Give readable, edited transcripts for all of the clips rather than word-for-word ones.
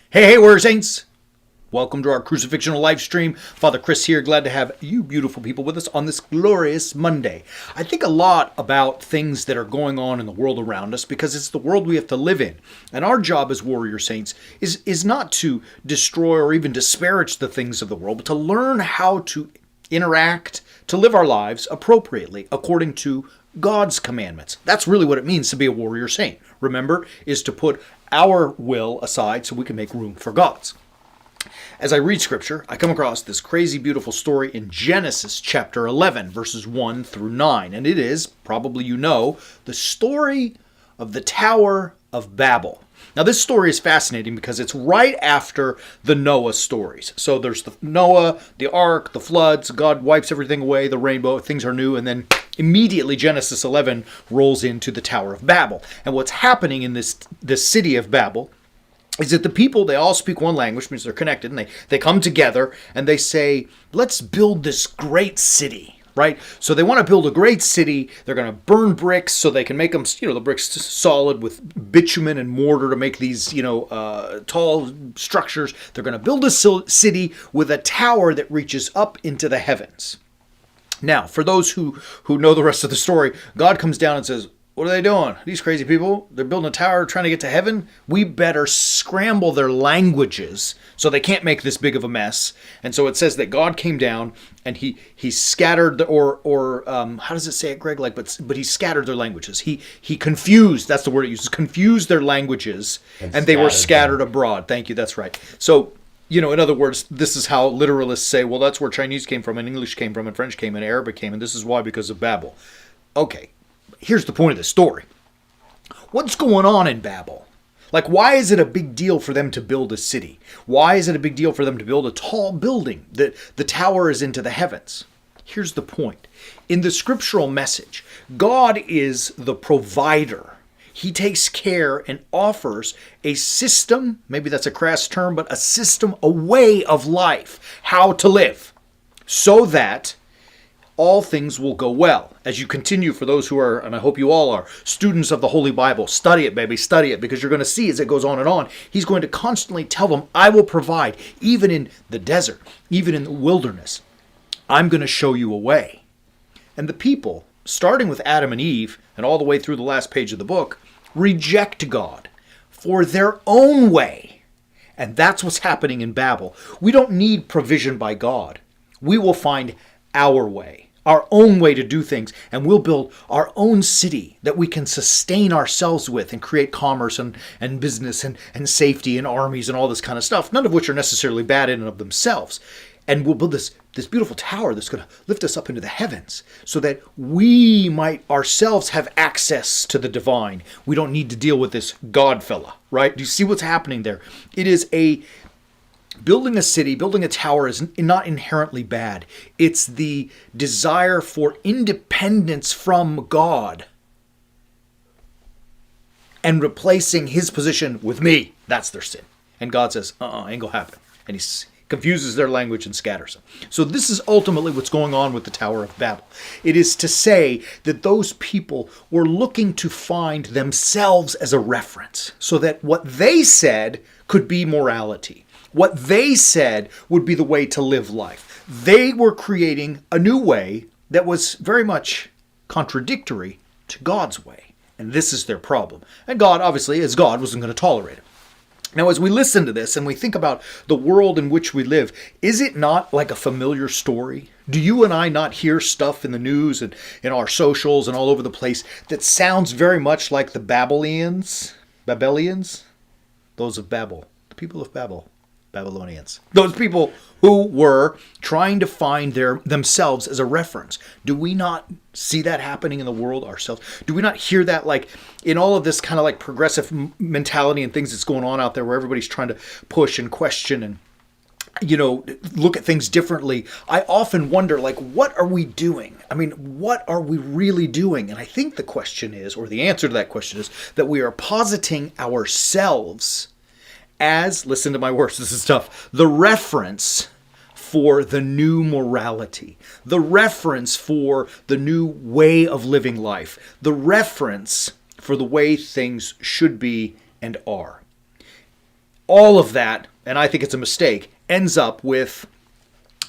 Hey, Warrior Saints! Welcome to our Crucifixional live stream. Father Chris here, glad to have you beautiful people with us on this glorious Monday. I think a lot about things that are going on in the world around us because it's the world we have to live in. And our job as Warrior Saints is not to destroy or even disparage the things of the world, but to learn how to interact, to live our lives appropriately according to God's commandments. That's really what it means to be a Warrior Saint. Remember, is to put our will aside so we can make room for God's. As I read scripture, I come across this crazy beautiful story in Genesis chapter 11, verses 1 through 9. And it is, probably you know, the story of the Tower of Babel. Now this story is fascinating because it's right after the Noah stories. So there's the Noah, the ark, the floods, God wipes everything away, the rainbow, things are new, and then immediately Genesis 11 rolls into the Tower of Babel. And what's happening in this city of Babel is that the people, they all speak one language, means they're connected, and they come together and they say, let's build this great city, right? So they want to build a great city. They're going to burn bricks so they can make them, the bricks solid with bitumen and mortar to make these, tall structures. They're going to build a city with a tower that reaches up into the heavens. Now, for those who know the rest of the story, God comes down and says, what are they doing? These crazy people, they're building a tower trying to get to heaven. We better scramble their languages so they can't make this big of a mess. And so it says that God came down and he scattered how does it say it, Greg? But he scattered their languages. He confused, that's the word it uses, confused their languages and they were scattered abroad. Thank you, that's right. So, in other words, this is how literalists say, well, that's where Chinese came from and English came from and French came and Arabic came, and this is why, because of Babel. Okay. Here's the point of the story. What's going on in Babel? Why is it a big deal for them to build a city? Why is it a big deal for them to build a tall building that the tower is into the heavens? Here's the point. In the scriptural message, God is the provider. He takes care and offers a system, maybe that's a crass term, but a system, a way of life, how to live, so that all things will go well. As you continue, for those who are, and I hope you all are, students of the Holy Bible, study it, baby, study it, because you're going to see as it goes on and on, he's going to constantly tell them, I will provide, even in the desert, even in the wilderness. I'm going to show you a way. And the people, starting with Adam and Eve, and all the way through the last page of the book, reject God for their own way. And that's what's happening in Babel. We don't need provision by God. We will find our way. Our own way to do things, and we'll build our own city that we can sustain ourselves with and create commerce and business and safety and armies and all this kind of stuff, none of which are necessarily bad in and of themselves. And we'll build this beautiful tower that's going to lift us up into the heavens so that we might ourselves have access to the divine. We don't need to deal with this God fella, right? Do you see what's happening there? It is building a city, building a tower is not inherently bad. It's the desire for independence from God and replacing his position with me. That's their sin. And God says, ain't gonna happen. And he confuses their language and scatters them. So this is ultimately what's going on with the Tower of Babel. It is to say that those people were looking to find themselves as a reference so that what they said could be morality. What they said would be the way to live life. They were creating a new way that was very much contradictory to God's way. And this is their problem. And God, obviously, as God, wasn't going to tolerate it. Now, as we listen to this and we think about the world in which we live, is it not like a familiar story? Do you and I not hear stuff in the news and in our socials and all over the place that sounds very much like the Babylonians? Those of Babel, the people of Babel. Babylonians. Those people who were trying to find themselves as a reference. Do we not see that happening in the world ourselves? Do we not hear that in all of this kind of progressive mentality and things that's going on out there where everybody's trying to push and question and look at things differently? I often wonder, what are we doing? I mean, what are we really doing? And I think the question is, or the answer to that question is, that we are positing ourselves as, listen to my words, this is tough, the reference for the new morality, the reference for the new way of living life, the reference for the way things should be and are. all of that, and I think it's a mistake, ends up with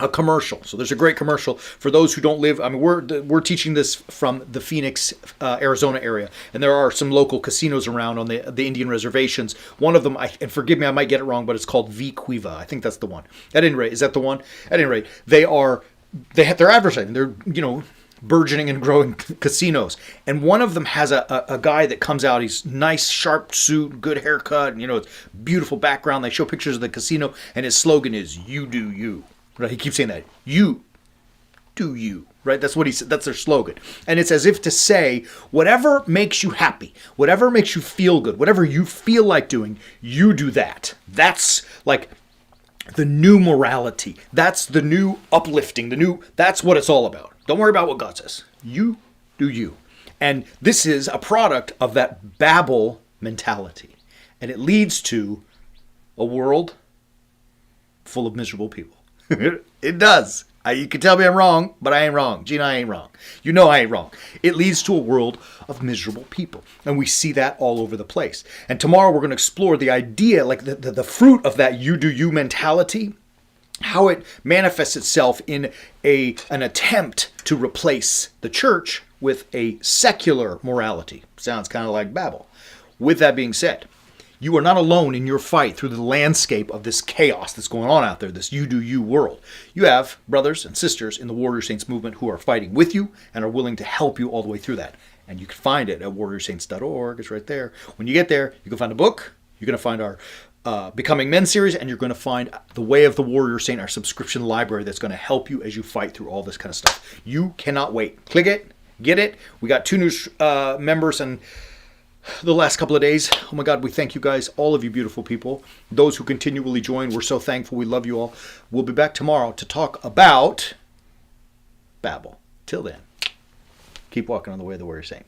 a commercial. So there's a great commercial for those who don't live. I mean, we're teaching this from the Phoenix, Arizona area, and there are some local casinos around on the Indian reservations. One of them, and forgive me, I might get it wrong, but it's called V Cuiva. I think that's the one. At any rate, is that the one? At any rate, they're advertising. They're burgeoning and growing casinos, and one of them has a guy that comes out. He's nice, sharp suit, good haircut, and it's beautiful background. They show pictures of the casino, and his slogan is "You do you." Right? He keeps saying that. You do you. Right? That's what he said. That's their slogan. And it's as if to say, whatever makes you happy, whatever makes you feel good, whatever you feel like doing, you do that. That's like the new morality. That's the new uplifting. That's what it's all about. Don't worry about what God says. You do you. And this is a product of that Babel mentality. And it leads to a world full of miserable people. It does. You can tell me I'm wrong, but I ain't wrong. Gina, I ain't wrong. You know I ain't wrong. It leads to a world of miserable people. And we see that all over the place. And tomorrow we're going to explore the idea, like the fruit of that you do you mentality, how it manifests itself in an attempt to replace the church with a secular morality. Sounds kind of like Babel. With that being said, you are not alone in your fight through the landscape of this chaos that's going on out there, this you do you world. You have brothers and sisters in the Warrior Saints movement who are fighting with you and are willing to help you all the way through that. And you can find it at warriorsaints.org. It's right there. When you get there, you can find a book. You're going to find our Becoming Men series, and you're going to find The Way of the Warrior Saint, our subscription library that's going to help you as you fight through all this kind of stuff. You cannot wait. Click it. Get it. We got 2 new members and the last couple of days. Oh my God, we thank you guys, all of you beautiful people. Those who continually join, we're so thankful. We love you all. We'll be back tomorrow to talk about Babel. Till then, keep walking on the way of the Warrior Saint.